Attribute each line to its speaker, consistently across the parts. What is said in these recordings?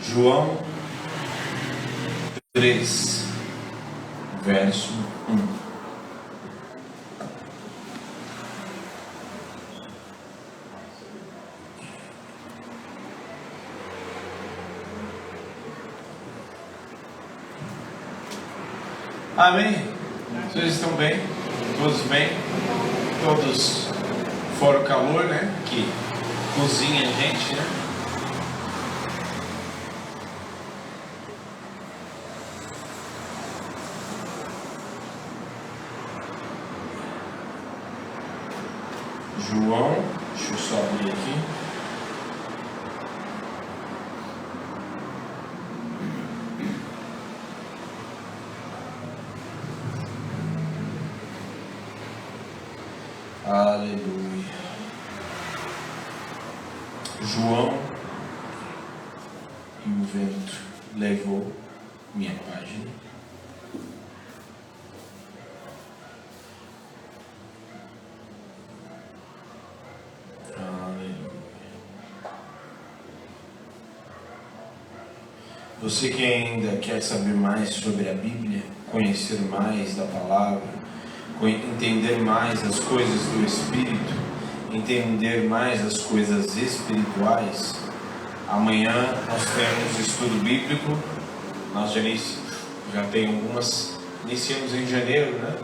Speaker 1: João 3, verso 1. Amém? Vocês estão bem? Todos bem? Todos fora o calor, né? Que cozinha a gente, né? João, deixa eu só abrir aqui. Aleluia. João e o vento levou minha página. Você que ainda quer saber mais sobre a Bíblia, conhecer mais da palavra, entender mais as coisas do Espírito, entender mais as coisas espirituais, amanhã nós temos estudo bíblico. Nós já tem algumas, iniciamos em janeiro, né?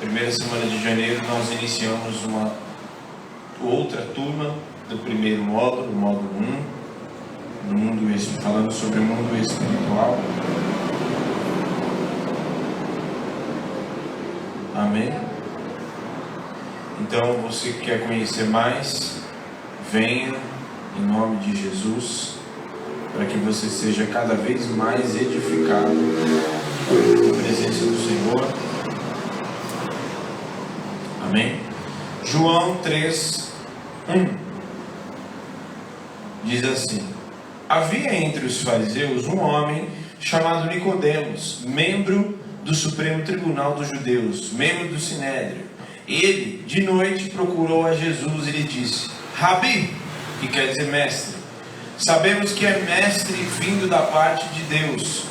Speaker 1: Primeira semana de janeiro nós iniciamos uma outra turma do primeiro módulo, o módulo 1. Falando sobre o mundo espiritual. Amém? Então, você que quer conhecer mais, venha em nome de Jesus, para que você seja cada vez mais edificado na presença do Senhor. Amém? João 3, 1 diz assim: havia entre os fariseus um homem chamado Nicodemos, membro do Supremo Tribunal dos Judeus, membro do Sinédrio. Ele, de noite, procurou a Jesus e lhe disse: Rabi, que quer dizer mestre, sabemos que é mestre vindo da parte de Deus,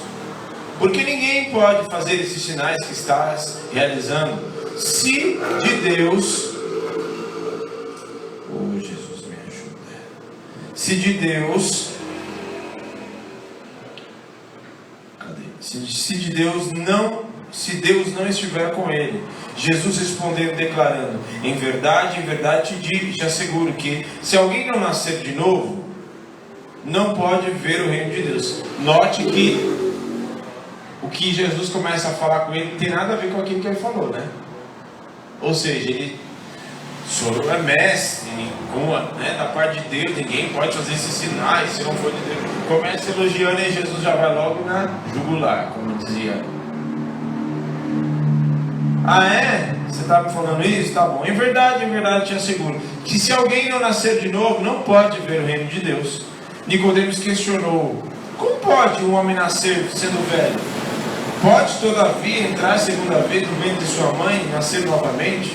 Speaker 1: porque ninguém pode fazer esses sinais que estás realizando, se de Deus... Oh, Jesus, me ajuda. Se de Deus... Se Deus não estiver com ele. Jesus respondeu declarando: em verdade te digo, te asseguro que se alguém não nascer de novo, não pode ver o reino de Deus. Note que o que Jesus começa a falar com ele não tem nada a ver com aquilo que ele falou, né? Ou seja, o senhor é mestre, né, da parte de Deus, ninguém pode fazer esses sinais se não for de Deus. Começa elogiando e Jesus já vai logo na jugular, como dizia. Ah, é? Você está me falando isso? Tá bom. Em verdade te asseguro que se alguém não nascer de novo, não pode ver o reino de Deus. Nicodemos questionou: como pode um homem nascer sendo velho? Pode todavia entrar segunda vez no ventre de sua mãe e nascer novamente?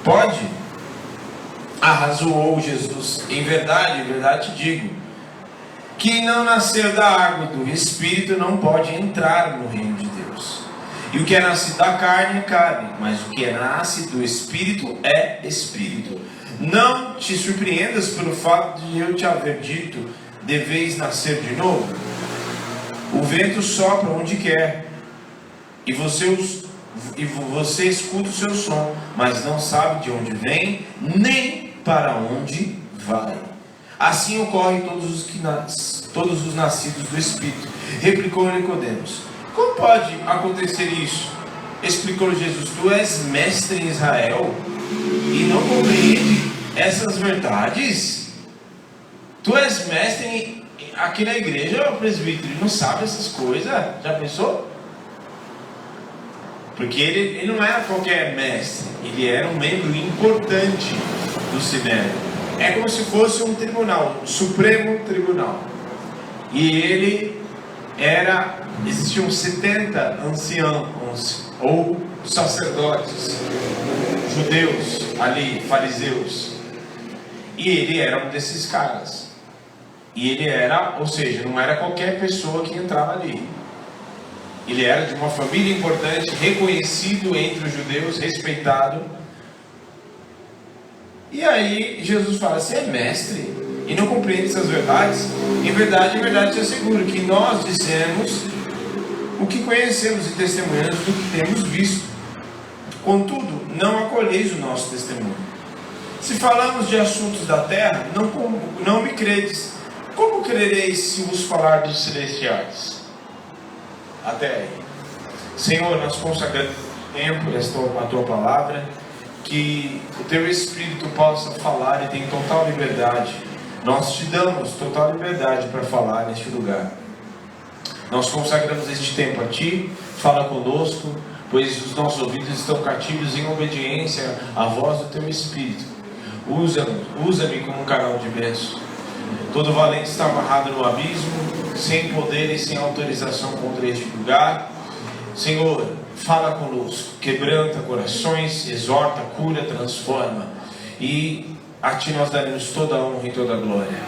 Speaker 1: Pode? Arrazoou Jesus: em verdade te digo, quem não nascer da água e do Espírito não pode entrar no reino de Deus. E o que é nascido da carne é carne, mas o que é nasce do Espírito é Espírito. Não te surpreendas pelo fato de eu te haver dito: deveis nascer de novo. O vento sopra onde quer, e você escuta o seu som, mas não sabe de onde vem, nem para onde vai. Assim ocorre todos os nascidos do Espírito. Replicou Nicodemos: como pode acontecer isso? Explicou Jesus: tu és mestre em Israel e não compreende essas verdades? Tu és mestre aqui na igreja, presbítero, e não sabe essas coisas? Já pensou? Porque ele não era qualquer mestre, ele era um membro importante do Sinédrio. é como se fosse um tribunal, um Supremo Tribunal. E ele existiam 70 anciãos ou sacerdotes judeus ali, fariseus. E ele era um desses caras. E ele era, ou seja, não era qualquer pessoa que entrava ali. Ele era de uma família importante, reconhecido entre os judeus, respeitado. E aí Jesus fala: você é mestre e não compreende essas verdades? Em verdade, te asseguro que nós dissemos o que conhecemos e testemunhamos do que temos visto. Contudo, não acolheis o nosso testemunho. Se falamos de assuntos da terra, não me credes. Como crereis se vos falar dos celestiais? Até aí. Senhor, nós consagramos tempo a tua palavra, que o teu Espírito possa falar e tem total liberdade. Nós te damos total liberdade para falar neste lugar. Nós consagramos este tempo a ti. Fala conosco, pois os nossos ouvidos estão cativos em obediência à voz do teu Espírito. Usa-me como um canal de bênção. Todo valente está amarrado no abismo, sem poder e sem autorização contra este lugar. Senhor, fala conosco, quebranta corações, exorta, cura, transforma. E a ti nós daremos toda a honra e toda a glória.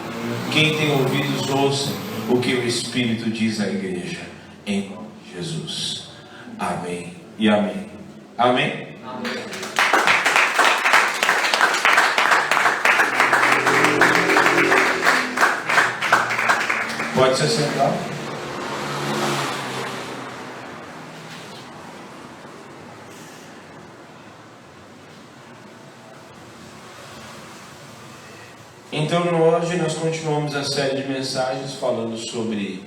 Speaker 1: Quem tem ouvidos, ouça o que o Espírito diz à igreja. Em nome de Jesus. Amém e amém. Amém? Amém. Pode se sentar. Então hoje nós continuamos a série de mensagens falando sobre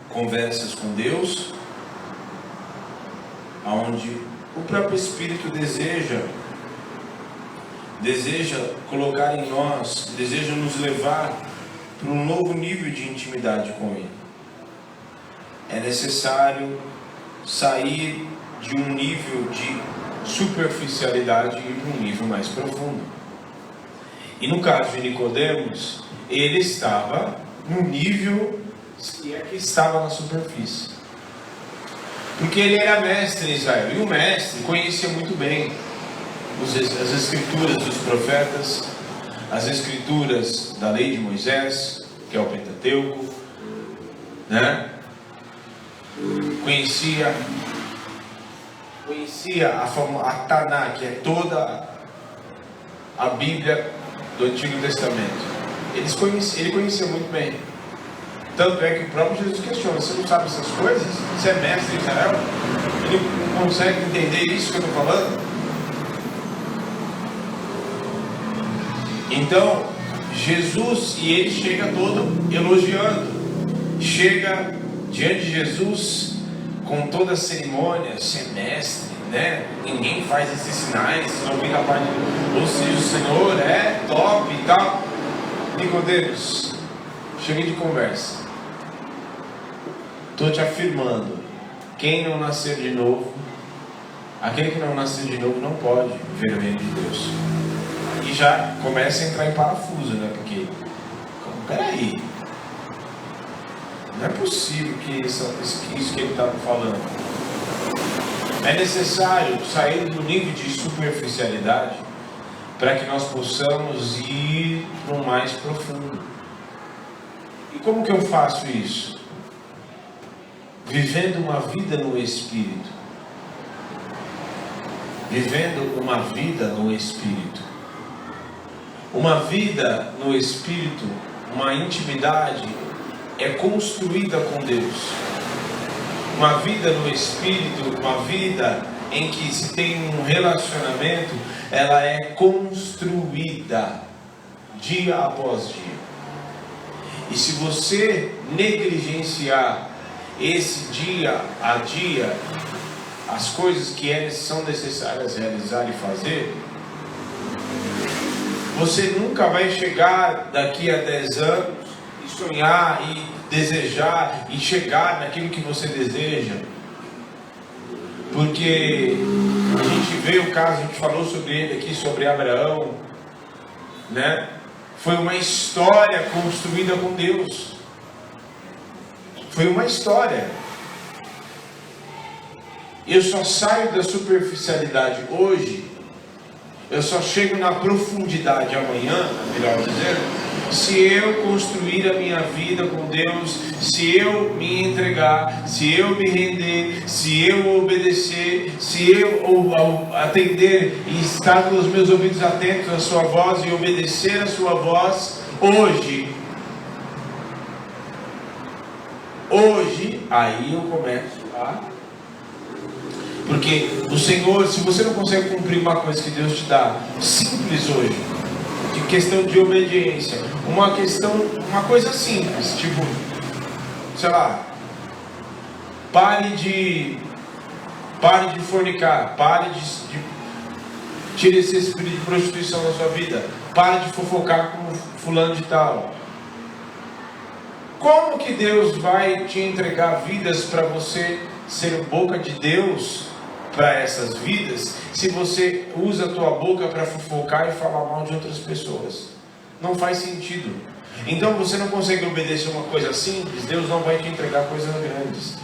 Speaker 1: conversas com Deus, onde o próprio Espírito deseja colocar em nós, deseja nos levar para um novo nível de intimidade com Ele. É necessário sair de um nível de superficialidade e ir para um nível mais profundo. E no caso de Nicodemos, ele estava no nível que estava na superfície. Porque ele era mestre em Israel, e o mestre conhecia muito bem as escrituras dos profetas, as escrituras da lei de Moisés, que é o Pentateuco, né? Conhecia a Taná, que é toda a Bíblia do Antigo Testamento. Ele conhecia muito bem. Tanto é que o próprio Jesus questiona: você não sabe essas coisas? Você é mestre em Israel? Ele não consegue entender isso que eu estou falando? Então, Jesus, e ele chega todo elogiando, chega diante de Jesus com toda a cerimônia, ser mestre, né? Ninguém faz esses sinais, não vem da parte de... Ou seja, o Senhor é top e tal. Nicodemos, cheguei de conversa. Estou te afirmando, quem não nascer de novo, aquele que não nascer de novo não pode ver o reino de Deus. E já começa a entrar em parafuso, né? Porque, peraí, não é possível que isso que ele estava falando. É necessário sair do nível de superficialidade para que nós possamos ir no mais profundo. E como que eu faço isso? Vivendo uma vida no Espírito. Vivendo uma vida no Espírito. Uma vida no Espírito, uma intimidade, é construída com Deus. Uma vida no Espírito, uma vida em que se tem um relacionamento, ela é construída dia após dia. E se você negligenciar esse dia a dia, as coisas que são necessárias realizar e fazer, você nunca vai chegar daqui a 10 anos e sonhar e desejar e chegar naquilo que você deseja. Porque a gente vê o caso, a gente falou sobre ele aqui, sobre Abraão, né? Foi uma história construída com Deus. Foi uma história. Eu só saio da superficialidade hoje, eu só chego na profundidade amanhã, melhor dizendo, se eu construir a minha vida com Deus, se eu me entregar, se eu me render, se eu obedecer, se eu atender e estar com os meus ouvidos atentos à sua voz e obedecer a sua voz, hoje, aí eu começo a... Porque o Senhor, se você não consegue cumprir uma coisa que Deus te dá, simples hoje, de questão de obediência, uma coisa simples, tipo, sei lá, pare de fornicar, tire esse espírito de prostituição da sua vida, pare de fofocar com fulano de tal. Como que Deus vai te entregar vidas para você ser boca de Deus para essas vidas, se você usa a tua boca para fofocar e falar mal de outras pessoas? Não faz sentido. Então você não consegue obedecer uma coisa simples, Deus não vai te entregar coisas grandes.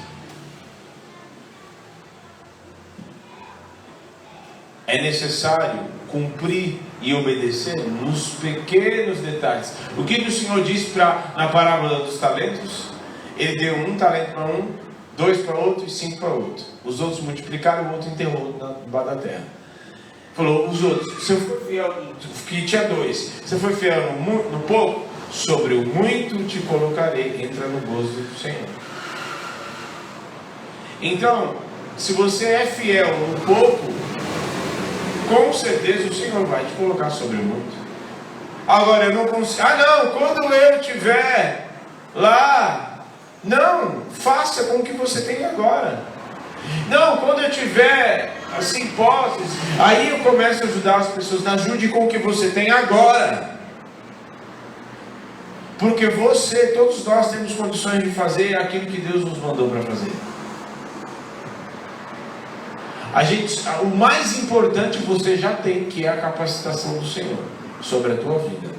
Speaker 1: É necessário cumprir e obedecer nos pequenos detalhes. O que o Senhor disse na parábola dos talentos? Ele deu 1 talento para um, 2 para outro e 5 para outro. Os outros multiplicaram, o outro enterrou debaixo da terra. Falou, os outros, se eu for fiel, que tinha 2, se eu for fiel no pouco, sobre o muito te colocarei, entra no gozo do Senhor. Então, se você é fiel no pouco, com certeza o Senhor vai te colocar sobre o muito. Agora eu não consigo, quando eu estiver lá, não, faça com o que você tem agora. Não, quando eu tiver assim posses, aí eu começo a ajudar as pessoas. Ajude com o que você tem agora, porque todos nós temos condições de fazer aquilo que Deus nos mandou para fazer. O mais importante você já tem, que é a capacitação do Senhor sobre a tua vida.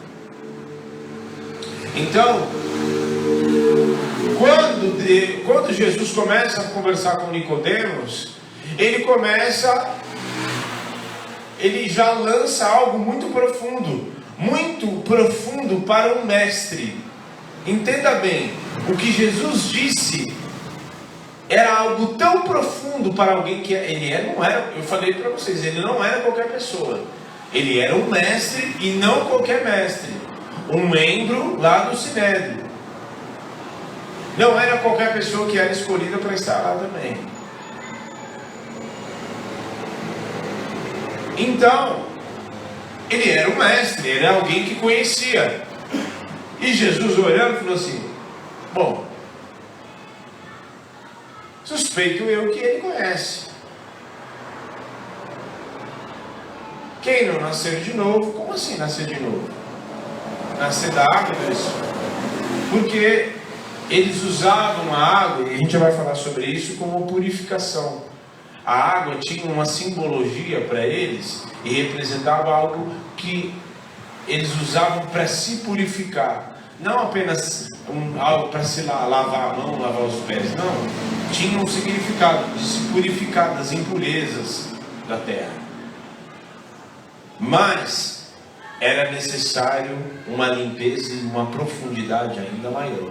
Speaker 1: Então, quando Jesus começa a conversar com Nicodemos, ele já lança algo muito profundo para um mestre. Entenda bem, o que Jesus disse era algo tão profundo para alguém que eu falei para vocês, ele não era qualquer pessoa. Ele era um mestre e não qualquer mestre. Um membro lá do Sinédrio. Não era qualquer pessoa que era escolhida para estar lá também. Então, ele era um mestre, ele era alguém que conhecia. E Jesus olhando falou assim, bom, suspeito eu que ele conhece. Quem não nascer de novo? Como assim nascer de novo? Nascer da água, isso. Porque eles usavam a água, e a gente vai falar sobre isso, como purificação. A água tinha uma simbologia para eles e representava algo que eles usavam para se purificar. Não apenas algo para se lavar a mão, lavar os pés, não. Tinha um significado de se purificar das impurezas da terra. Mas era necessário uma limpeza e uma profundidade ainda maior.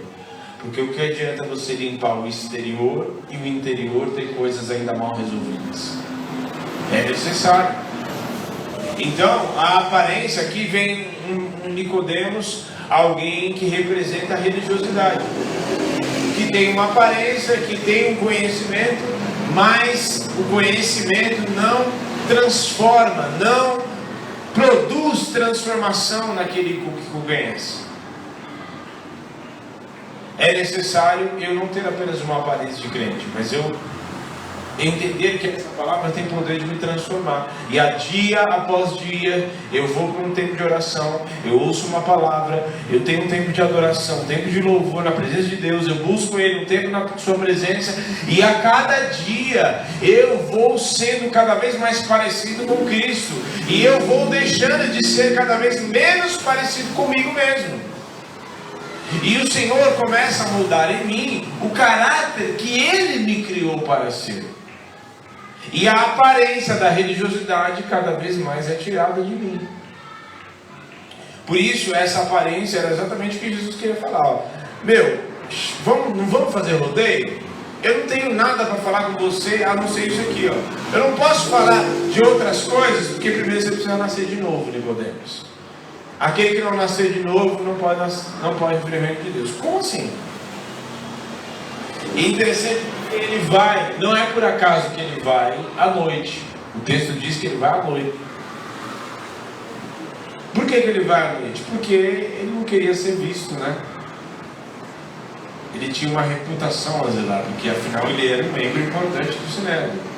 Speaker 1: Porque o que adianta você limpar o exterior e o interior ter coisas ainda mal resolvidas? É necessário. Então, a aparência aqui vem um Nicodemos, alguém que representa a religiosidade, que tem uma aparência, que tem um conhecimento, mas o conhecimento não transforma, não produz transformação naquele que o conhece. É necessário eu não ter apenas uma aparência de crente, mas eu Entender que essa palavra tem poder de me transformar. E a dia após dia eu vou para um tempo de oração, eu ouço uma palavra, eu tenho um tempo de adoração, um tempo de louvor na presença de Deus, eu busco Ele, um tempo na sua presença, e a cada dia eu vou sendo cada vez mais parecido com Cristo, e eu vou deixando de ser cada vez menos parecido comigo mesmo. E o Senhor começa a moldar em mim o caráter que Ele me criou para ser. E a aparência da religiosidade cada vez mais é tirada de mim. Por isso, essa aparência era exatamente o que Jesus queria falar. Ó. Não vamos fazer rodeio? Eu não tenho nada para falar com você a não ser isso aqui. Ó. Eu não posso falar de outras coisas, porque primeiro você precisa nascer de novo, Nicodemos. Aquele que não nascer de novo não pode ver o reino de Deus. Como assim? É interessante que ele vai, não é por acaso que ele vai à noite. O texto diz que ele vai à noite. Por que ele vai à noite? Porque ele não queria ser visto, né? Ele tinha uma reputação a zelar, porque afinal ele era um membro importante do Sinédrio.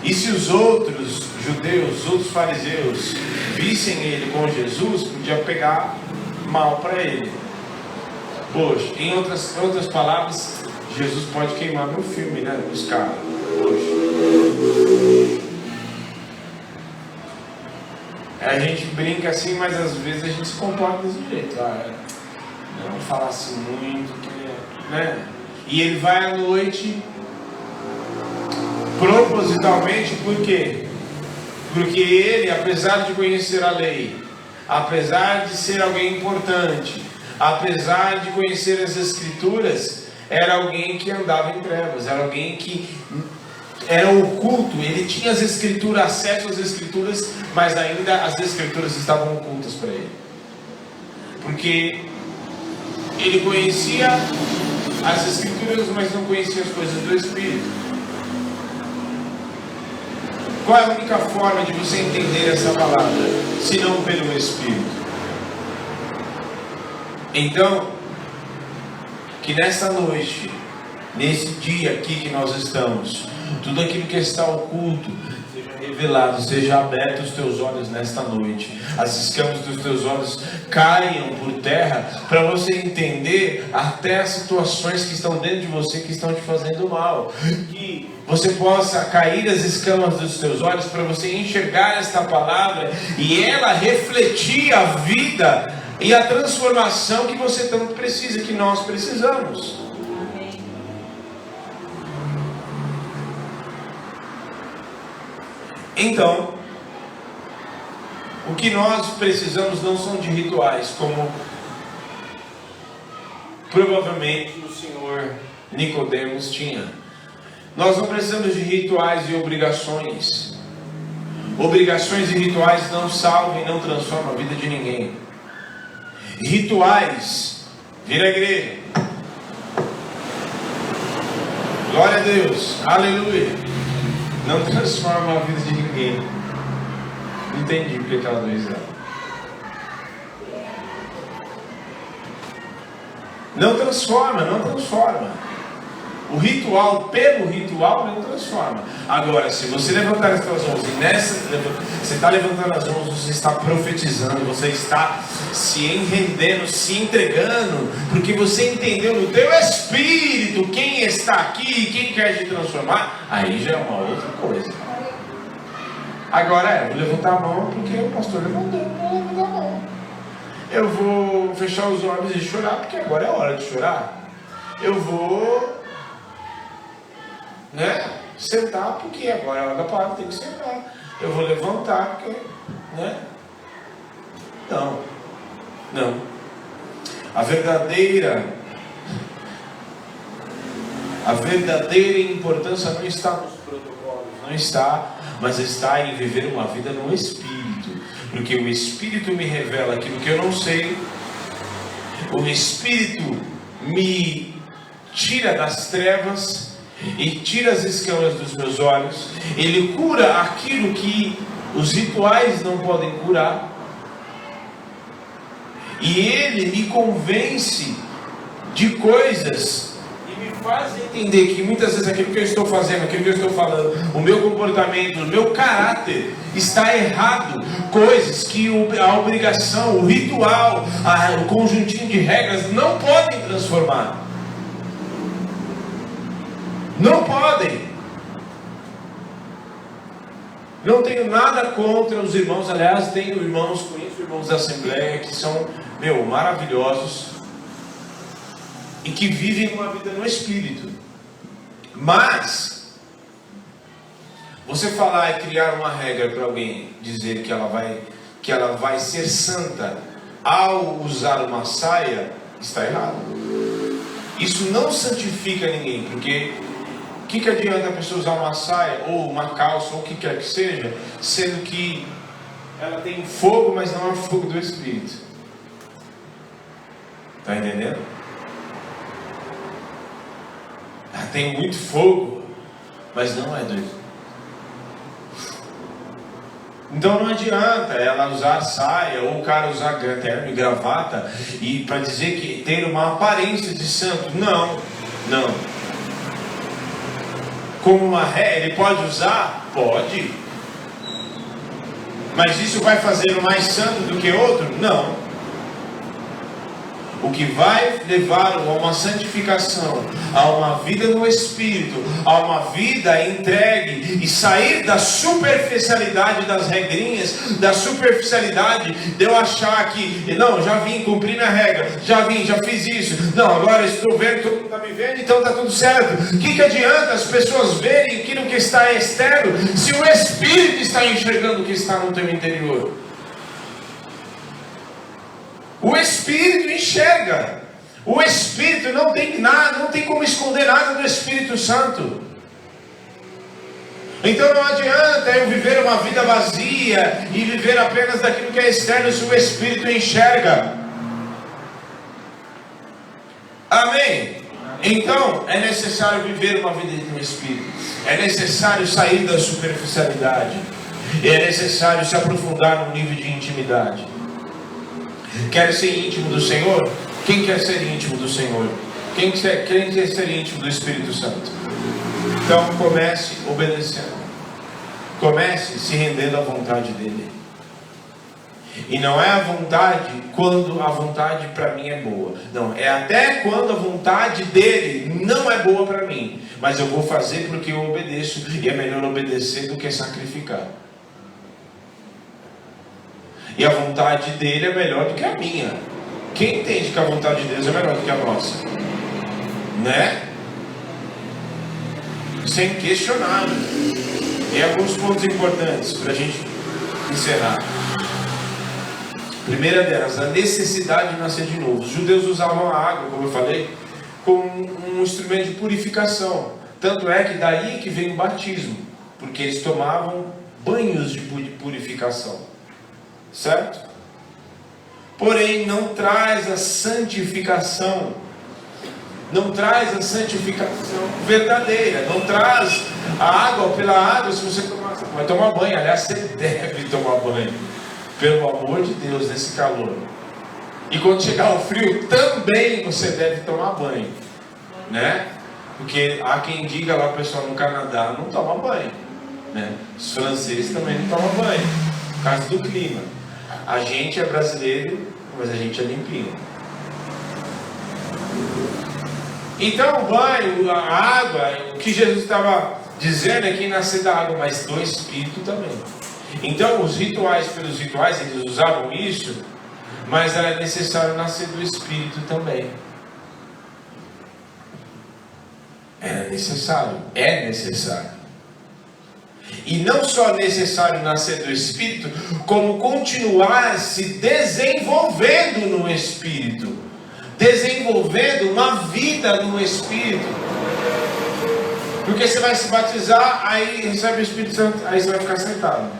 Speaker 1: E se os outros judeus, os outros fariseus vissem ele com Jesus, podia pegar mal para ele. Poxa, em outras palavras, Jesus pode queimar meu filme, né? Os caras. A gente brinca assim, mas às vezes a gente se comporta desse jeito. Não fala assim muito, né? E ele vai à noite propositalmente, por quê? Porque ele, apesar de conhecer a lei, apesar de ser alguém importante, apesar de conhecer as Escrituras, era alguém que andava em trevas, era alguém que era oculto. Ele tinha as Escrituras, acesso às Escrituras, mas ainda as Escrituras estavam ocultas para ele, porque ele conhecia as Escrituras, mas não conhecia as coisas do Espírito. Qual é a única forma de você entender essa palavra, se não pelo Espírito? Então, que nessa noite, nesse dia aqui que nós estamos, tudo aquilo que está oculto seja revelado, seja aberto os teus olhos nesta noite, as escamas dos teus olhos caiam por terra, para você entender até as situações que estão dentro de você, que estão te fazendo mal, que você possa cair as escamas dos teus olhos, para você enxergar esta palavra e ela refletir a vida e a transformação que você tanto precisa, que nós precisamos. Então, o que nós precisamos não são de rituais, como provavelmente o senhor Nicodemos tinha. Nós não precisamos de rituais e obrigações. Obrigações e rituais não salvam e não transformam a vida de ninguém. Rituais, vir à igreja, glória a Deus, aleluia, não transforma a vida de ninguém. Não entendi porque aquela dois anos. Não transforma. O ritual, pelo ritual, não transforma. Agora, se você levantar as suas mãos e você está levantando as mãos, você está profetizando, você está se rendendo, se entregando, porque você entendeu no teu espírito quem está aqui e quem quer te transformar, aí já é uma outra coisa. Agora vou levantar a mão porque o pastor levantou, vou levantar a mão. Eu vou fechar os olhos e chorar, porque agora é hora de chorar. Eu vou sentar, porque agora é hora da palavra, tem que sentar. Eu vou levantar, porque não. A verdadeira importância não está nos protocolos, não está, mas está em viver uma vida no Espírito, porque o Espírito me revela aquilo que eu não sei. O Espírito me tira das trevas e tira as escamas dos meus olhos. Ele cura aquilo que os rituais não podem curar, e Ele me convence de coisas e me faz entender que muitas vezes aquilo que eu estou fazendo, aquilo que eu estou falando, o meu comportamento, o meu caráter está errado. Coisas que a obrigação, o ritual, o conjuntinho de regras não podem transformar. Não podem. Não tenho nada contra os irmãos, aliás, tenho irmãos, conheço irmãos da Assembleia que são, maravilhosos e que vivem uma vida no Espírito. Mas você falar e criar uma regra para alguém, dizer que ela vai ser santa ao usar uma saia, está errado. Isso não santifica ninguém, porque o que adianta a pessoa usar uma saia, ou uma calça, ou o que quer que seja, sendo que ela tem fogo, mas não é o fogo do Espírito? Está entendendo? Ela tem muito fogo, mas não é do Espírito. Então não adianta ela usar saia, ou o cara usar terno e gravata, e para dizer que ter uma aparência de santo. Não. Como uma regra, ele pode usar? Pode. Mas isso vai fazê-lo mais santo do que outro? Não. O que vai levá-lo a uma santificação, a uma vida no Espírito, a uma vida entregue e sair da superficialidade das regrinhas, da superficialidade de eu achar que, não, já vim cumprir minha regra, já fiz isso, não, agora estou vendo, todo mundo está me vendo, então está tudo certo. O que adianta as pessoas verem aquilo que está externo, se o Espírito está enxergando o que está no teu interior? O Espírito enxerga. O Espírito não tem nada, não tem como esconder nada do Espírito Santo. Então não adianta eu viver uma vida vazia e viver apenas daquilo que é externo se o Espírito enxerga. Amém? Então é necessário viver uma vida no Espírito. É necessário sair da superficialidade. É necessário se aprofundar no nível de intimidade. Quer ser íntimo do Senhor? Quem quer ser íntimo do Senhor? Quem quer ser íntimo do Espírito Santo? Então comece obedecendo. Comece se rendendo à vontade dEle. E não é a vontade quando a vontade para mim é boa. Não, é até quando a vontade dEle não é boa para mim. Mas eu vou fazer porque eu obedeço. E é melhor obedecer do que sacrificar. E a vontade dele é melhor do que a minha. Quem entende que a vontade de Deus é melhor do que a nossa? Né? Sem questionar. E alguns pontos importantes para a gente encerrar. Primeira delas, a necessidade de nascer de novo. Os judeus usavam a água, como eu falei, como um instrumento de purificação. Tanto é que daí que vem o batismo, porque eles tomavam banhos de purificação. Certo? Porém, não traz a santificação. Não traz a santificação verdadeira. Não traz a água pela água. Se você tomar, você vai tomar banho. Aliás, você deve tomar banho. Pelo amor de Deus, nesse calor. E quando chegar o frio, também você deve tomar banho. Né? Porque há quem diga lá, o pessoal no Canadá não toma banho. Né? Os franceses também não tomam banho. Por causa do clima. A gente é brasileiro, mas a gente é limpinho. Então o banho, a água, o que Jesus estava dizendo é que nascer da água, mas do Espírito também. Então os rituais, pelos rituais, eles usavam isso, mas era necessário nascer do Espírito também. Era necessário, é necessário. E não só necessário nascer do Espírito, como continuar se desenvolvendo no Espírito. Desenvolvendo uma vida no Espírito. Porque você vai se batizar, aí recebe o Espírito Santo, aí você vai ficar sentado.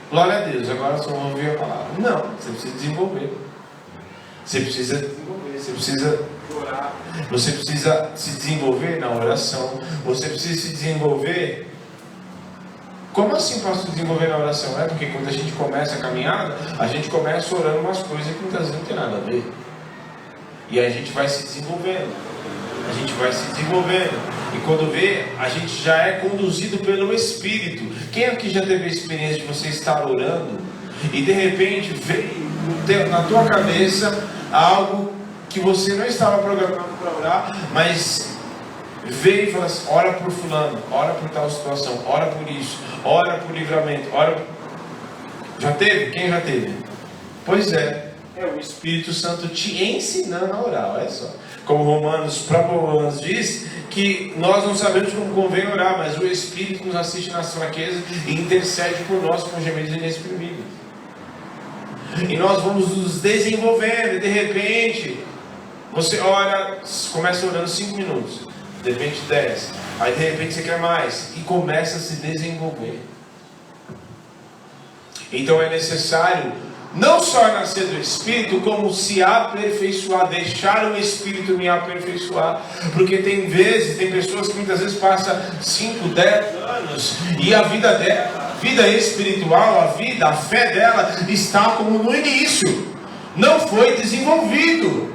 Speaker 1: Glória a Deus, agora só vou ouvir a palavra. Não, você precisa desenvolver. Você precisa desenvolver, você precisa orar. Você precisa se desenvolver na oração. Você precisa se desenvolver. Como assim posso desenvolver na oração? É porque quando a gente começa a caminhada, a gente começa orando umas coisas que muitas vezes não tem nada a ver. E aí a gente vai se desenvolvendo. a gente vai se desenvolvendo. E quando vê, a gente já é conduzido pelo Espírito. Quem aqui já teve a experiência de você estar orando e de repente veio na tua cabeça algo que você não estava programado para orar, mas veio e falou assim: ora por fulano, ora por tal situação, ora por isso, ora por livramento, ora por... Já teve? Quem já teve? Pois é o Espírito Santo te ensinando a orar, olha só. Como Romanos diz, que nós não sabemos como convém orar, mas o Espírito nos assiste nas fraquezas e intercede por nós com gemidos inexprimíveis. E nós vamos nos desenvolvendo, e de repente, você ora, começa orando 5 minutos, de repente 10, aí de repente você quer mais, e começa a se desenvolver. Então é necessário não só nascer do Espírito, como se aperfeiçoar, deixar o Espírito me aperfeiçoar. Porque tem pessoas que muitas vezes passam 5, 10 anos e a vida dela, a vida espiritual, a fé dela está como no início, não foi desenvolvido.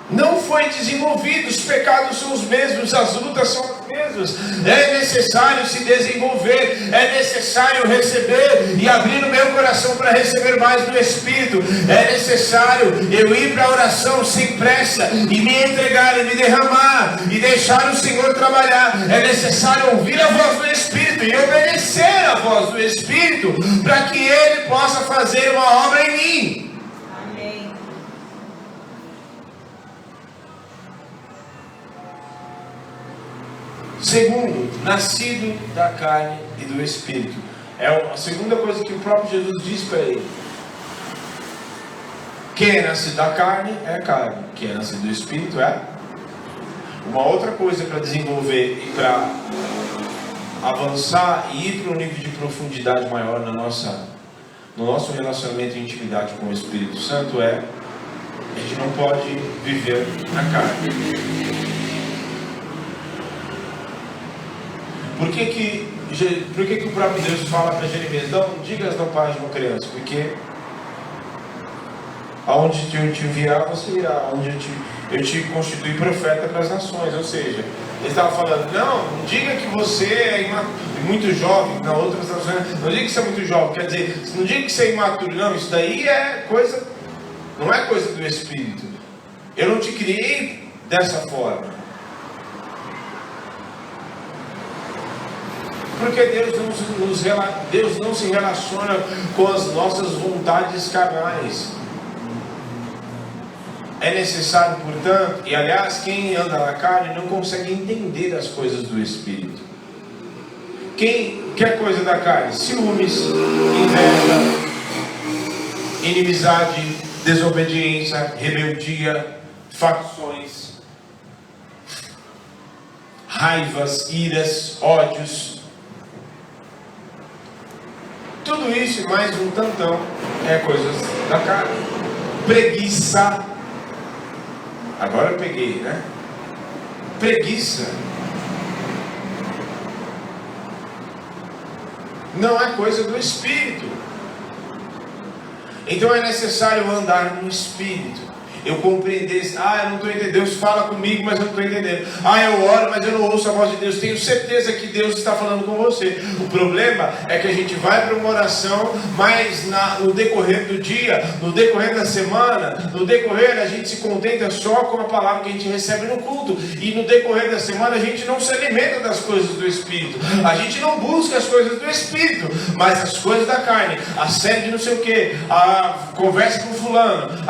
Speaker 1: Não foi desenvolvido, os pecados são os mesmos, as lutas são as mesmas. É necessário se desenvolver, é necessário receber e abrir o meu coração para receber mais do Espírito. É necessário eu ir para a oração sem pressa e me entregar e me derramar e deixar o Senhor trabalhar. É necessário ouvir a voz do Espírito e obedecer a voz do Espírito para que Ele possa fazer uma obra em mim. Segundo, nascido da carne e do Espírito. É a segunda coisa que o próprio Jesus diz para ele. Quem é nascido da carne é carne. Quem é nascido do Espírito é. Uma outra coisa para desenvolver e para avançar e ir para um nível de profundidade maior no nosso relacionamento e intimidade com o Espírito Santo é: a gente não pode viver na carne. Por que o próprio Deus fala para Jeremias: não digas não paz de uma criança? Porque aonde eu te enviar, você irá. Aonde eu te constituí profeta para as nações. Ou seja, ele estava falando: não diga que você é muito jovem. Na outras nações, não diga que você é muito jovem. Quer dizer, não diga que você é imaturo. Não, isso daí é coisa, não é coisa do Espírito. Eu não te criei dessa forma. Porque Deus não se relaciona com as nossas vontades carnais. É necessário, portanto, e aliás, quem anda na carne não consegue entender as coisas do Espírito. Quem quer coisa da carne? Ciúmes, inveja, inimizade, desobediência, rebeldia, facções, raivas, iras, ódios. Tudo isso e mais um tantão é coisas da carne. Preguiça. Agora eu peguei, né? Preguiça não é coisa do Espírito. Então é necessário andar no Espírito. Eu compreender, eu não estou entendendo, Deus fala comigo, mas eu não estou entendendo. Eu oro, mas eu não ouço a voz de Deus. Tenho certeza que Deus está falando com você. O problema é que a gente vai para uma oração, mas no decorrer do dia, no decorrer da semana, no decorrer a gente se contenta só com a palavra que a gente recebe no culto. E no decorrer da semana a gente não se alimenta das coisas do Espírito. A gente não busca as coisas do Espírito, mas as coisas da carne. A série de não sei o que, a conversa com fulano,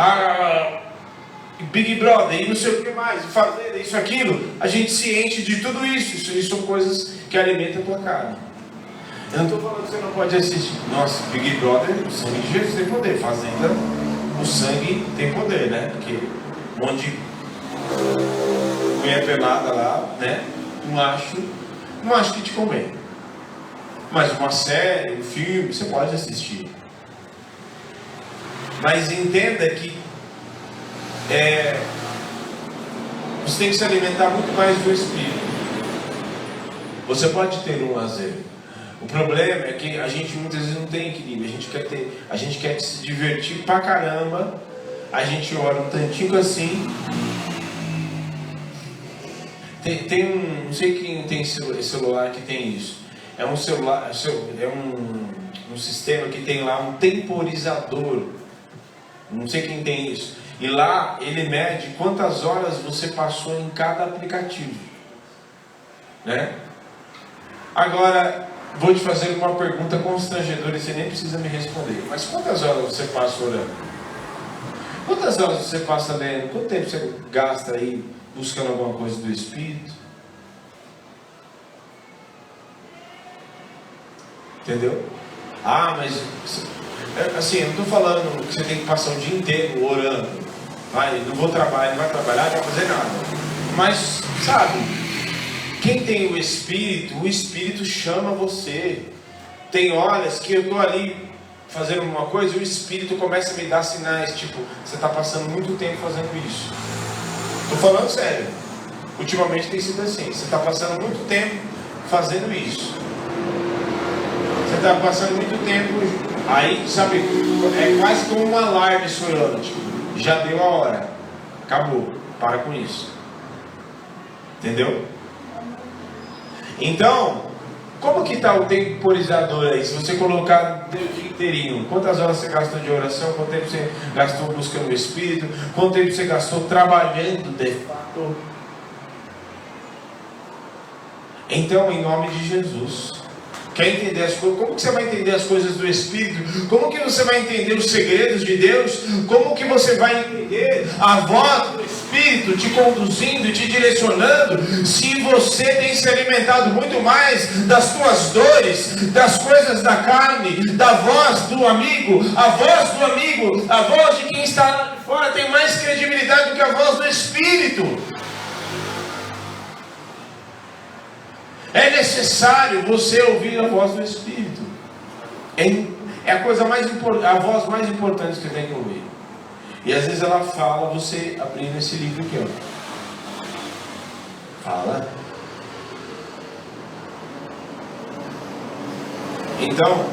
Speaker 1: Big Brother e não sei o que mais, fazer isso, aquilo, a gente se enche de tudo isso. Isso são coisas que alimentam a tua carne. Eu não estou falando que você não pode assistir. Nossa, Big Brother, o sangue de Jesus tem poder. Fazenda, o sangue tem poder, né? Porque um monte de mulher pelada lá, né? Não acho que te convém. Mas uma série, um filme, você pode assistir. Mas entenda que você tem que se alimentar muito mais do Espírito. Você pode ter um lazer. O problema é que a gente muitas vezes não tem equilíbrio. A gente quer se divertir pra caramba. A gente ora um tantinho assim Não sei quem tem celular que tem isso. É um celular, é um sistema que tem lá um temporizador. Não sei quem tem isso. E lá ele mede quantas horas você passou em cada aplicativo, né? Agora, vou te fazer uma pergunta constrangedora e você nem precisa me responder. Mas quantas horas você passa orando? Quantas horas você passa lendo? Quanto tempo você gasta aí buscando alguma coisa do Espírito? Entendeu? Ah, mas assim, eu não estou falando que você tem que passar o dia inteiro orando. Não vou trabalhar, não vai trabalhar, não vai fazer nada. Mas, sabe, quem tem o Espírito chama você. Tem horas que eu estou ali fazendo uma coisa e o Espírito começa a me dar sinais, tipo, você está passando muito tempo fazendo isso. Estou falando sério. Ultimamente tem sido assim. Você está passando muito tempo fazendo isso. Você está passando muito tempo. Aí, sabe, é quase como um alarme soando. Tipo, já deu a hora. Acabou. Para com isso. Entendeu? Então, como que está o temporizador aí? Se você colocar o dia inteirinho, quantas horas você gastou de oração? Quanto tempo você gastou buscando o Espírito? Quanto tempo você gastou trabalhando de fato? Então, em nome de Jesus, quer entender as coisas? Como que você vai entender as coisas do Espírito? Como que você vai entender os segredos de Deus? Como que você vai entender a voz do Espírito te conduzindo e te direcionando, se você tem se alimentado muito mais das tuas dores, das coisas da carne, da voz do amigo? A voz do amigo, a voz de quem está lá de fora tem mais credibilidade do que a voz do Espírito. É necessário você ouvir a voz do Espírito. É a coisa mais importante, a voz mais importante que você tem que ouvir. E às vezes ela fala, você abrindo esse livro aqui, ó. Fala. Então,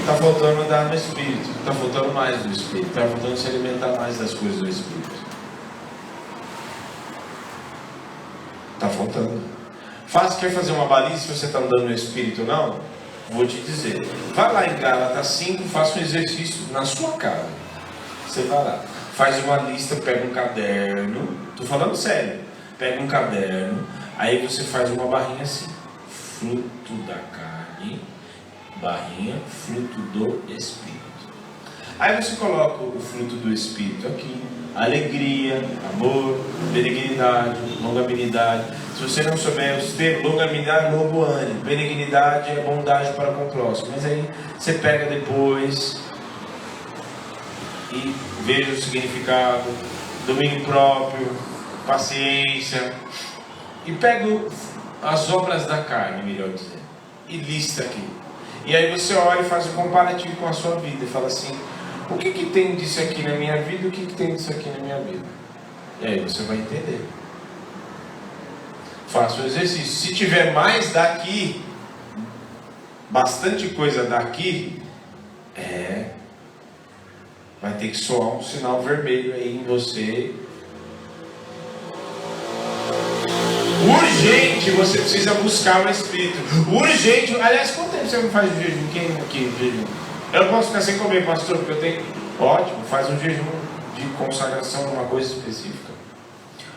Speaker 1: está faltando andar no Espírito. Está faltando mais do Espírito. Está faltando se alimentar mais das coisas do Espírito. Está faltando. Quer fazer uma baliza se você está andando no Espírito ou não? Vou te dizer. Vai lá em Gálatas 5, faça um exercício na sua casa. Você vai lá, faz uma lista, pega um caderno. Estou falando sério. Pega um caderno, aí você faz uma barrinha assim. Fruto da carne, barrinha, fruto do Espírito. Aí você coloca o fruto do Espírito aqui. Alegria, amor, benignidade, longanimidade. Se você não souber os termos, longanimidade, longo ânimo. Benignidade é bondade para com o próximo. Mas aí você pega depois e veja o significado. Domínio próprio, paciência. E pega as obras da carne, melhor dizer, e lista aqui. E aí você olha e faz um comparativo com a sua vida e fala assim: o que tem disso aqui na minha vida? O que tem disso aqui na minha vida? E aí você vai entender. Faça o exercício. Se tiver mais daqui, bastante coisa daqui, vai ter que soar um sinal vermelho aí em você. Urgente, você precisa buscar o Espírito. Urgente. Aliás, quanto tempo você não faz o jejum? Quem aqui jejum? Eu não posso ficar sem comer, pastor, porque eu tenho... Ótimo, faz um jejum de consagração numa coisa específica.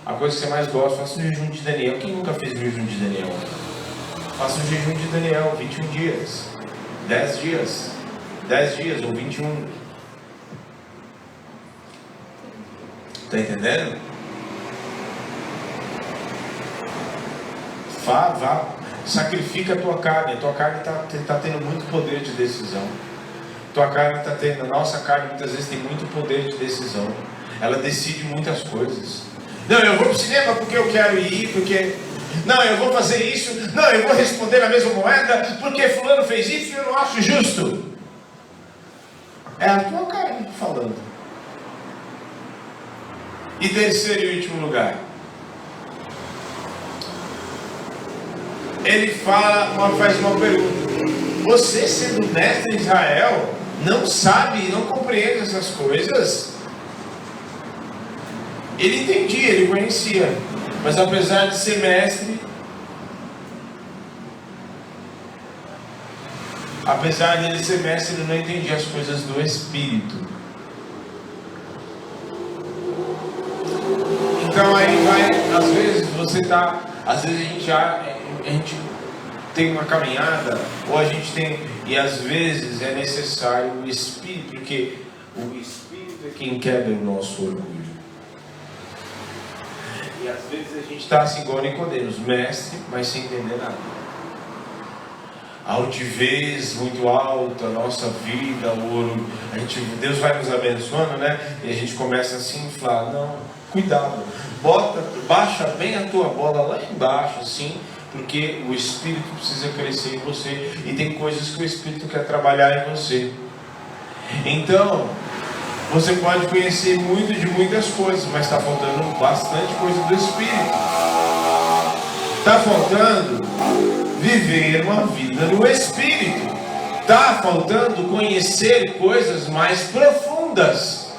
Speaker 1: A coisa que você mais gosta, faça um jejum de Daniel. Quem nunca fez um jejum de Daniel? Faça um jejum de Daniel, 21 dias, 10 dias, 10 dias ou 21. Está entendendo? Vá, sacrifica a tua carne. A tua carne está tendo muito poder de decisão. Tua carne está tendo, a nossa carne muitas vezes tem muito poder de decisão. Ela decide muitas coisas. Não, eu vou para o cinema porque eu quero ir, porque... Não, eu vou fazer isso. Não, eu vou responder na mesma moeda porque fulano fez isso e eu não acho justo. É a tua carne falando. E terceiro e último lugar, ele faz uma pergunta: você, sendo mestre em Israel, não sabe e não compreende essas coisas? Ele entendia, ele conhecia, mas apesar de ser mestre, ele não entendia as coisas do Espírito. Então aí vai, às vezes a gente tem uma caminhada, ou a gente tem, e às vezes é necessário o Espírito, porque o Espírito é quem quebra o nosso orgulho. E às vezes a gente está assim igual Nicodemos, mestre, mas sem entender nada. A altivez muito alta, a nossa vida, o ouro, Deus vai nos abençoando, né? E a gente começa a se inflar. Não, cuidado, baixa bem a tua bola lá embaixo, assim, porque o Espírito precisa crescer em você, e tem coisas que o Espírito quer trabalhar em você. Então, você pode conhecer muito de muitas coisas, mas está faltando bastante coisa do Espírito. Está faltando viver uma vida no Espírito. Está faltando conhecer coisas mais profundas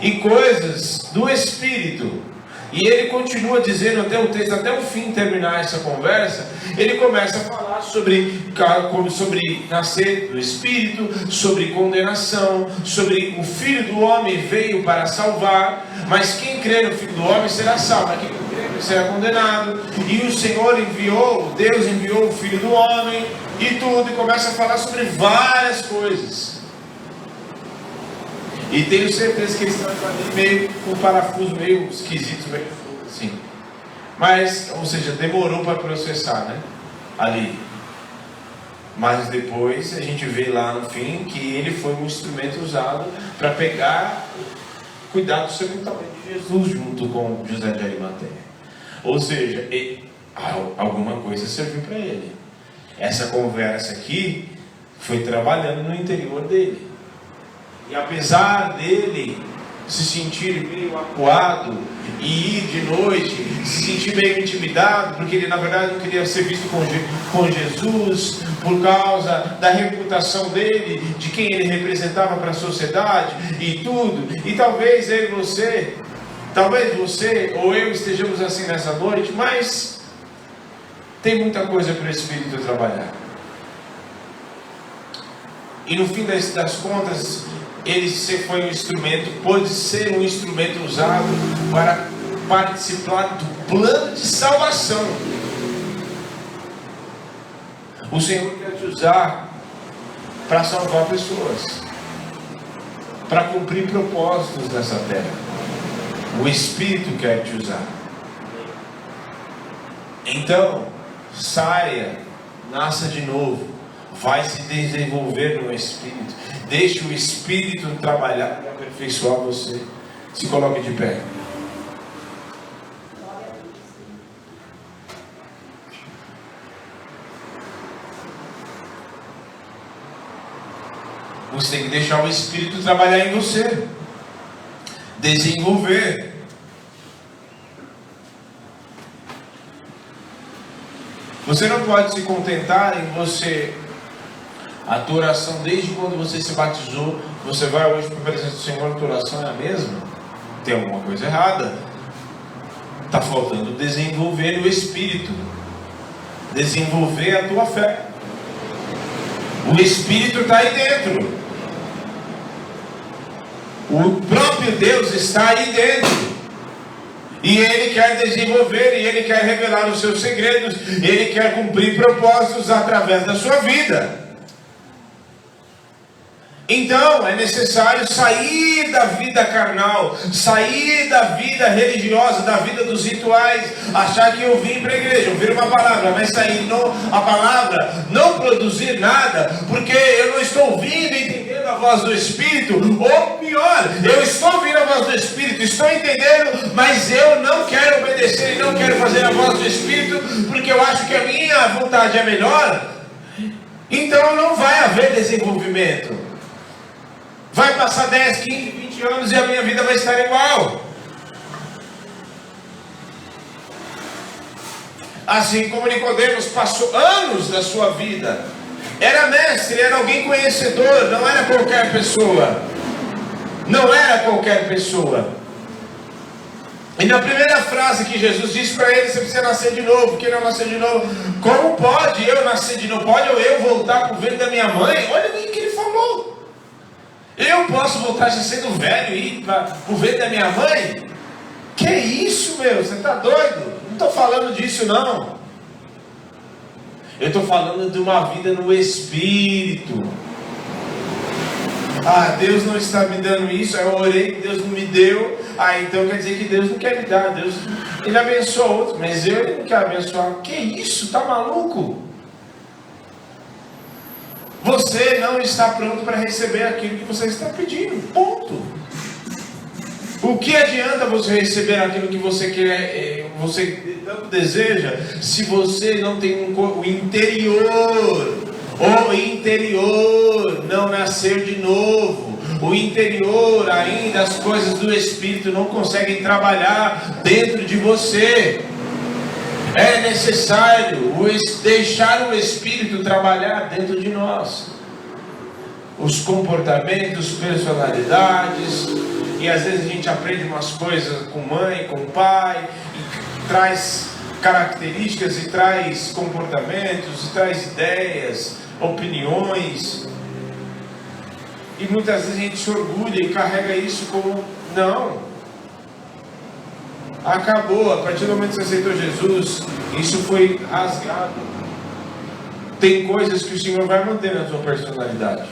Speaker 1: e coisas do Espírito. E ele continua dizendo até o texto, até o fim terminar essa conversa, ele começa a falar sobre nascer do Espírito, sobre condenação, sobre o Filho do Homem veio para salvar, mas quem crê no Filho do Homem será salvo, quem não crê será condenado. E o Senhor Deus enviou o Filho do Homem e tudo, e começa a falar sobre várias coisas. E tenho certeza que eles estão fazendo meio com um parafuso meio esquisito, meio assim. Mas, ou seja, demorou para processar, né? Ali. Mas depois a gente vê lá no fim que ele foi um instrumento usado para cuidar do sepultamento de Jesus junto com José de Arimateia. Ou seja, alguma coisa serviu para ele. Essa conversa aqui foi trabalhando no interior dele. E apesar dele se sentir meio acuado e ir de noite, se sentir meio intimidado, porque ele na verdade não queria ser visto com Jesus, por causa da reputação dele, de quem ele representava para a sociedade e tudo. E talvez você ou eu estejamos assim nessa noite, mas tem muita coisa para o Espírito trabalhar. E no fim das contas, ele foi um instrumento, pode ser um instrumento usado para participar do plano de salvação. O Senhor quer te usar para salvar pessoas, para cumprir propósitos nessa terra. O Espírito quer te usar. Então, saia, nasça de novo, vai se desenvolver no Espírito. Deixe o Espírito trabalhar e aperfeiçoar você. Se coloque de pé. Você tem que deixar o Espírito trabalhar em você. Desenvolver. Você não pode se contentar em você. A tua oração, desde quando você se batizou, você vai hoje para a presença do Senhor, a tua oração é a mesma? Tem alguma coisa errada. Está faltando desenvolver o Espírito. Desenvolver a tua fé. O Espírito está aí dentro. O próprio Deus está aí dentro. E Ele quer desenvolver, e Ele quer revelar os seus segredos, Ele quer cumprir propósitos através da sua vida. Então é necessário sair da vida carnal, sair da vida religiosa, da vida dos rituais, achar que eu vim para a igreja, ouvir uma palavra, mas sair a palavra, não produzir nada, porque eu não estou ouvindo e entendendo a voz do Espírito, ou pior, eu estou ouvindo a voz do Espírito, estou entendendo, mas eu não quero obedecer e não quero fazer a voz do Espírito, porque eu acho que a minha vontade é melhor. Então não vai haver desenvolvimento. Vai passar 10, 15, 20 anos e a minha vida vai estar igual. Assim como Nicodemos passou anos da sua vida. Era mestre, era alguém conhecedor, não era qualquer pessoa. Não era qualquer pessoa. E na primeira frase que Jesus disse para ele, você precisa nascer de novo. Porque não nascer de novo? Como pode eu nascer de novo? Pode eu voltar para o ventre da minha mãe? Olha o que ele falou. Eu posso voltar já sendo velho e ir para o ventre da minha mãe? Que isso, meu? Você está doido? Não estou falando disso, não. Eu estou falando de uma vida no Espírito. Ah, Deus não está me dando isso. Eu orei que Deus não me deu. Ah, então quer dizer que Deus não quer me dar. Deus, Ele abençoa outros, mas Ele não quer abençoar. Que isso? Está maluco? Você não está pronto para receber aquilo que você está pedindo. Ponto. O que adianta você receber aquilo que você quer, você tanto deseja, se você não tem o interior? O interior não nasceu de novo. O interior ainda, as coisas do Espírito não conseguem trabalhar dentro de você. É necessário deixar o Espírito trabalhar dentro de nós. Os comportamentos, personalidades. E às vezes a gente aprende umas coisas com mãe, com pai. E traz características, e traz comportamentos, e traz ideias, opiniões. E muitas vezes a gente se orgulha e carrega isso como... Não. Acabou, a partir do momento que você aceitou Jesus, isso foi rasgado. Tem coisas que o Senhor vai manter na sua personalidade.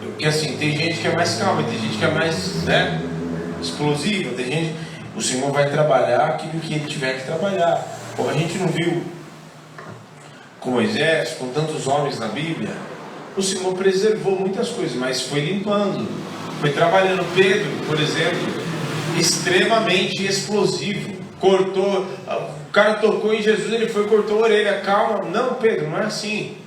Speaker 1: Porque assim, tem gente que é mais calma, tem gente que é mais, explosiva, tem gente... O Senhor vai trabalhar aquilo que Ele tiver que trabalhar. Pô, a gente não viu com Moisés, com tantos homens na Bíblia, o Senhor preservou muitas coisas, mas foi limpando, foi trabalhando. Pedro, por exemplo, extremamente explosivo, cortou, o cara tocou em Jesus, ele foi e cortou a orelha. Calma, não, Pedro, não é assim.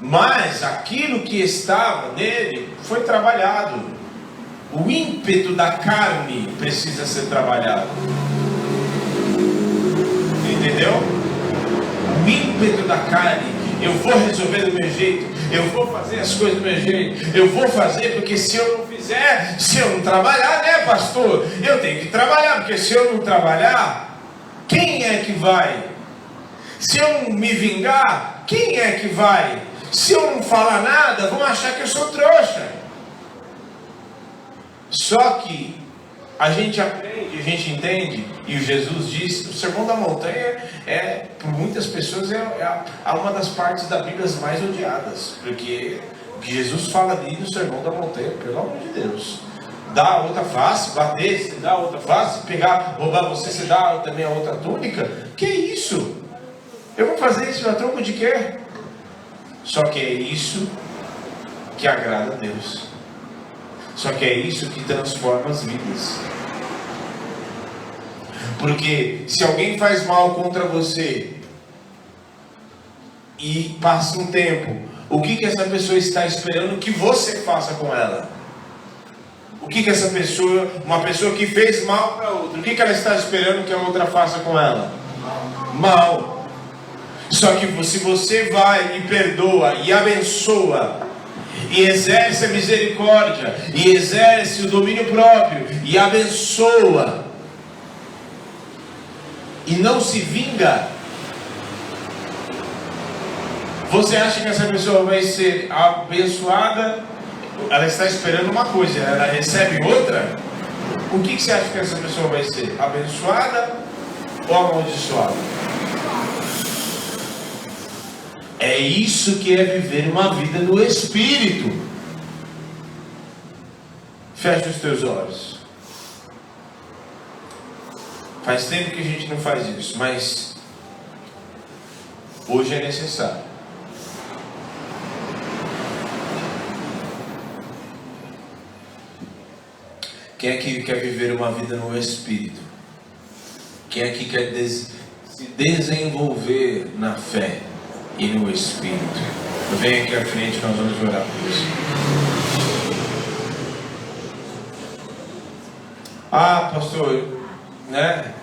Speaker 1: Mas aquilo que estava nele foi trabalhado. O ímpeto da carne precisa ser trabalhado. Entendeu? O ímpeto da carne. Eu vou resolver do meu jeito. Eu vou fazer as coisas do meu jeito. Eu vou fazer porque se eu não fizer, se eu não trabalhar, né, pastor? Eu tenho que trabalhar, porque se eu não trabalhar, quem é que vai? Se eu não me vingar, quem é que vai? Se eu não falar nada, vão achar que eu sou trouxa. Só que a gente aprende, a gente entende, e o Jesus disse, o Sermão da Montanha por muitas pessoas, é uma das partes da Bíblia mais odiadas, porque o que Jesus fala ali no Sermão da Montanha, pelo amor de Deus, dá a outra face, bater, você dá a outra face, pegar, roubar você dá também a outra túnica. Que isso? Eu vou fazer isso a troco de quê? Só que é isso que agrada a Deus. Só que é isso que transforma as vidas. Porque se alguém faz mal contra você e passa um tempo, o que essa pessoa está esperando que você faça com ela? O que essa pessoa, uma pessoa que fez mal para outra, o que ela está esperando que a outra faça com ela? Mal. Só que se você vai e perdoa e abençoa, e exerce a misericórdia, e exerce o domínio próprio, e abençoa, e não se vinga, você acha que essa pessoa vai ser abençoada? Ela está esperando uma coisa, ela recebe outra? O que você acha que essa pessoa vai ser? Abençoada ou amaldiçoada? É isso que é viver uma vida no Espírito. Fecha os teus olhos. Faz tempo que a gente não faz isso, mas hoje é necessário. Quem aqui quer viver uma vida no Espírito? Quem aqui quer se desenvolver na fé e no Espírito? Vem aqui à frente, nós vamos orar por isso. Ah, pastor, né?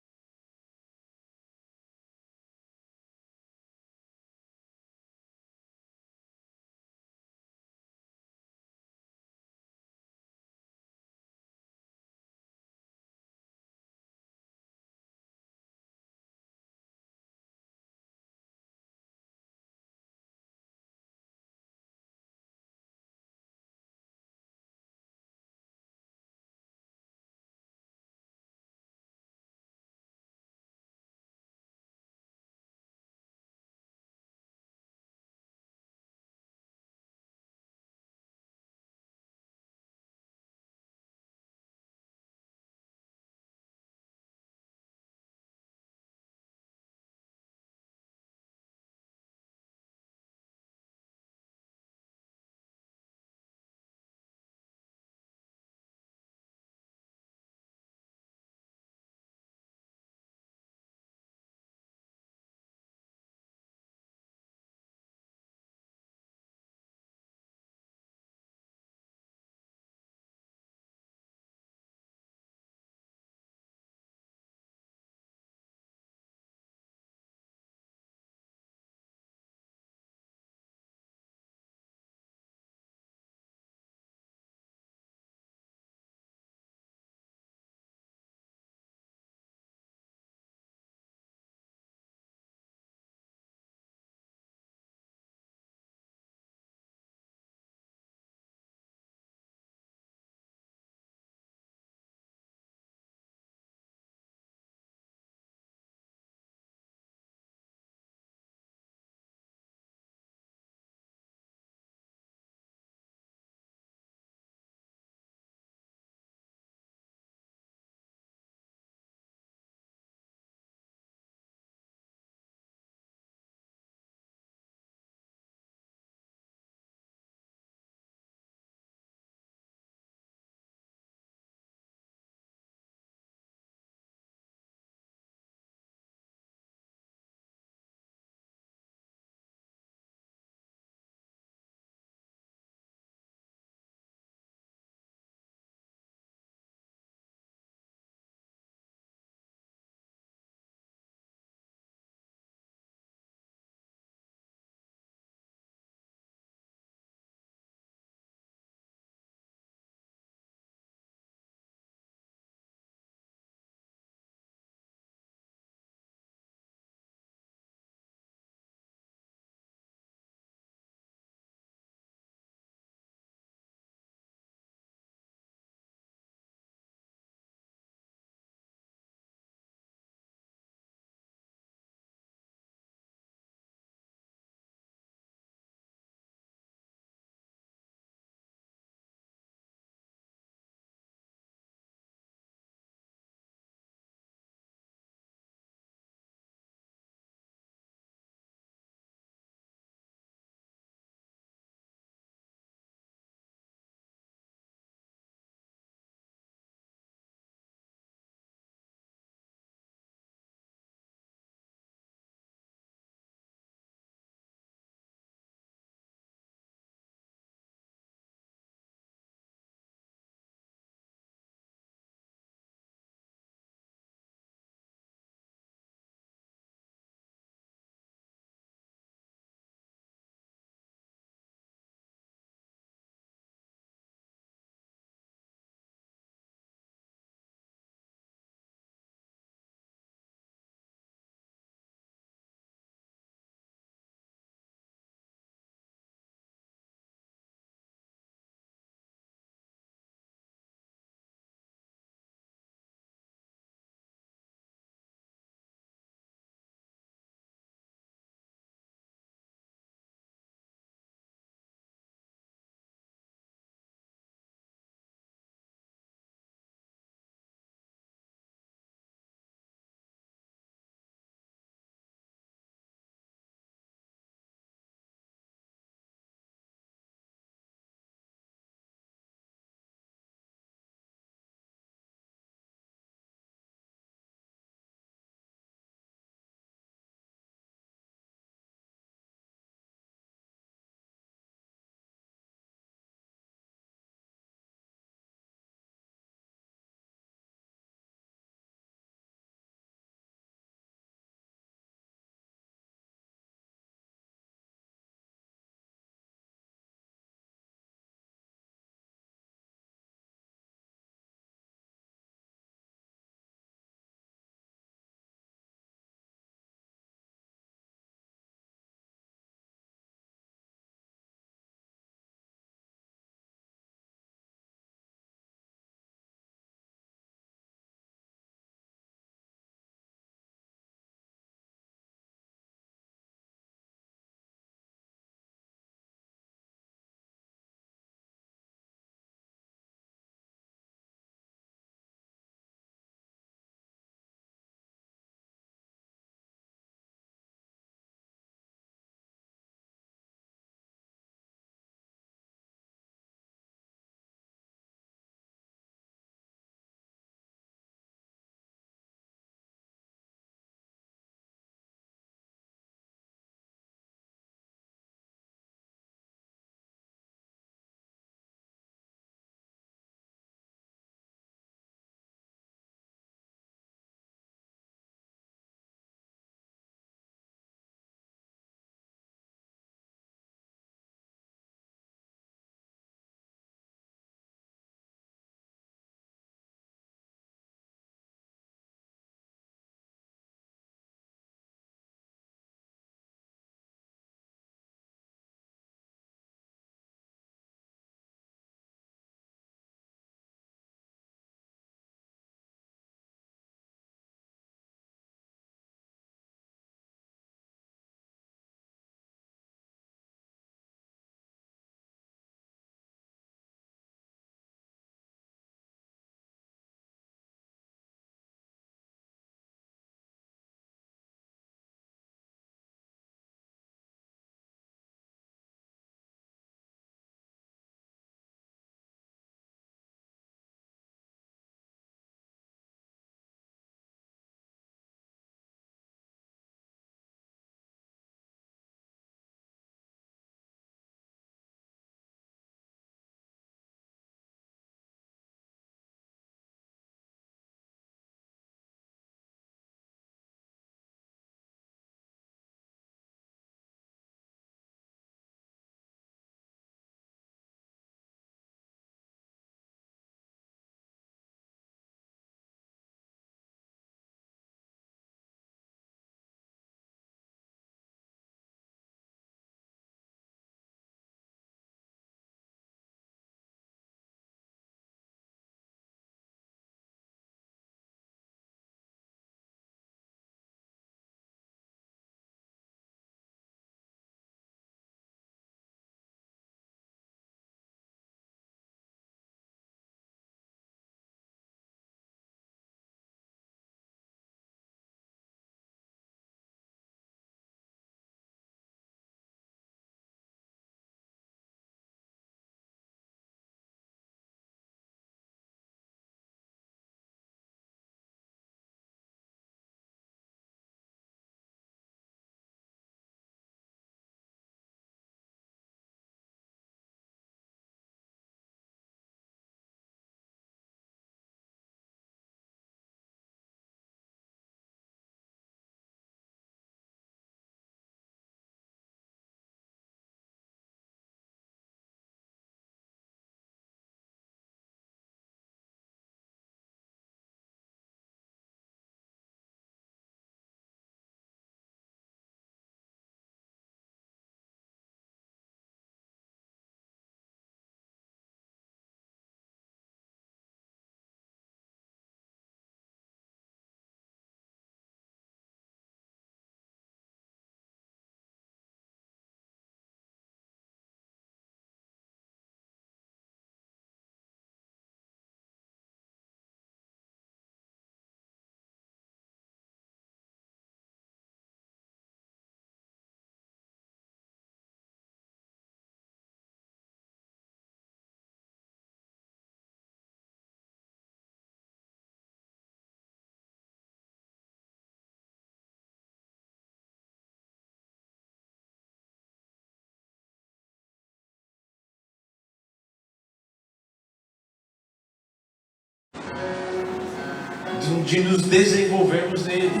Speaker 1: de nos desenvolvermos nele.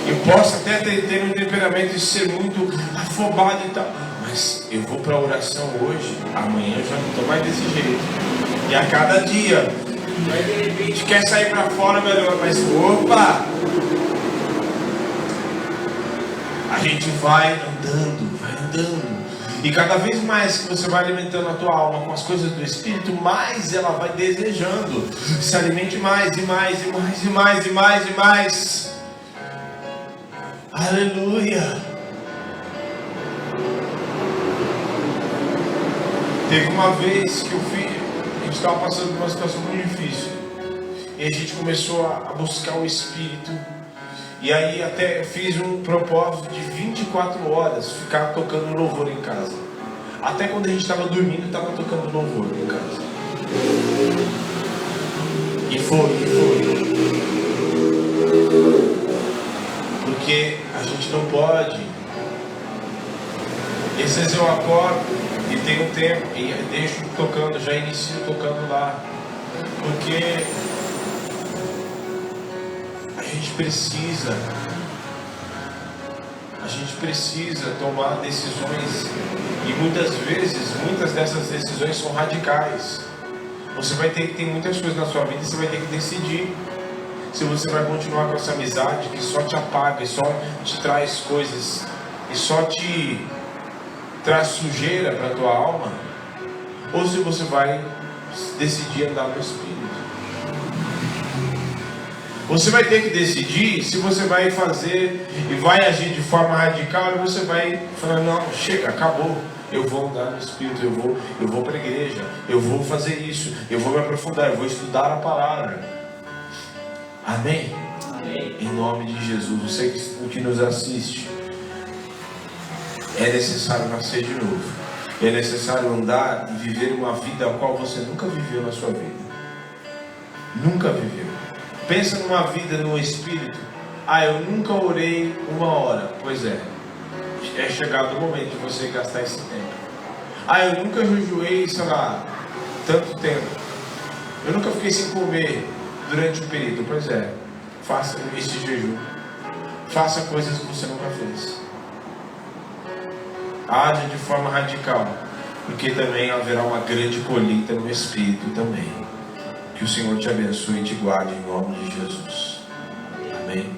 Speaker 1: Eu posso até ter um temperamento de ser muito afobado e tal, mas eu vou para a oração hoje, amanhã eu já não estou mais desse jeito. E a cada dia, aí de repente quer sair para fora melhor, mas opa! A gente vai andando. E cada vez mais que você vai alimentando a tua alma com as coisas do Espírito, mais ela vai desejando. Se alimente mais e mais e mais e mais e mais e mais. Aleluia. Teve uma vez que a gente estava passando por uma situação muito difícil. E a gente começou a buscar o Espírito. E aí até eu fiz um propósito de 24 horas ficar tocando louvor em casa. Até quando a gente estava dormindo, estava tocando louvor em casa. E foi. Porque a gente não pode. Às vezes eu acordo e tenho um tempo e deixo tocando, já inicio tocando lá. Porque a gente precisa tomar decisões, e muitas dessas decisões são radicais. Você vai ter que ter muitas coisas na sua vida e você vai ter que decidir se você vai continuar com essa amizade que só te apaga e só te traz coisas e só te traz sujeira para a tua alma, ou se você vai decidir andar no Espírito. Você vai ter que decidir se você vai fazer e vai agir de forma radical, ou você vai falar, não, chega, acabou, eu vou andar no Espírito, eu vou para a igreja, eu vou fazer isso, eu vou me aprofundar, eu vou estudar a palavra. Amém? Amém. Em nome de Jesus, você que nos assiste, é necessário nascer de novo, é necessário andar e viver uma vida a qual você nunca viveu na sua vida. Nunca viveu. Pensa numa vida no Espírito. Eu nunca orei 1 hora. Pois é chegado o momento de você gastar esse tempo. Eu nunca jejuei, sei lá, tanto tempo. Eu nunca fiquei sem comer durante um período. Pois é, faça esse jejum. Faça coisas que você nunca fez. Haja de forma radical, porque também haverá uma grande colheita no Espírito também. Que o Senhor te abençoe e te guarde em nome de Jesus. Amém.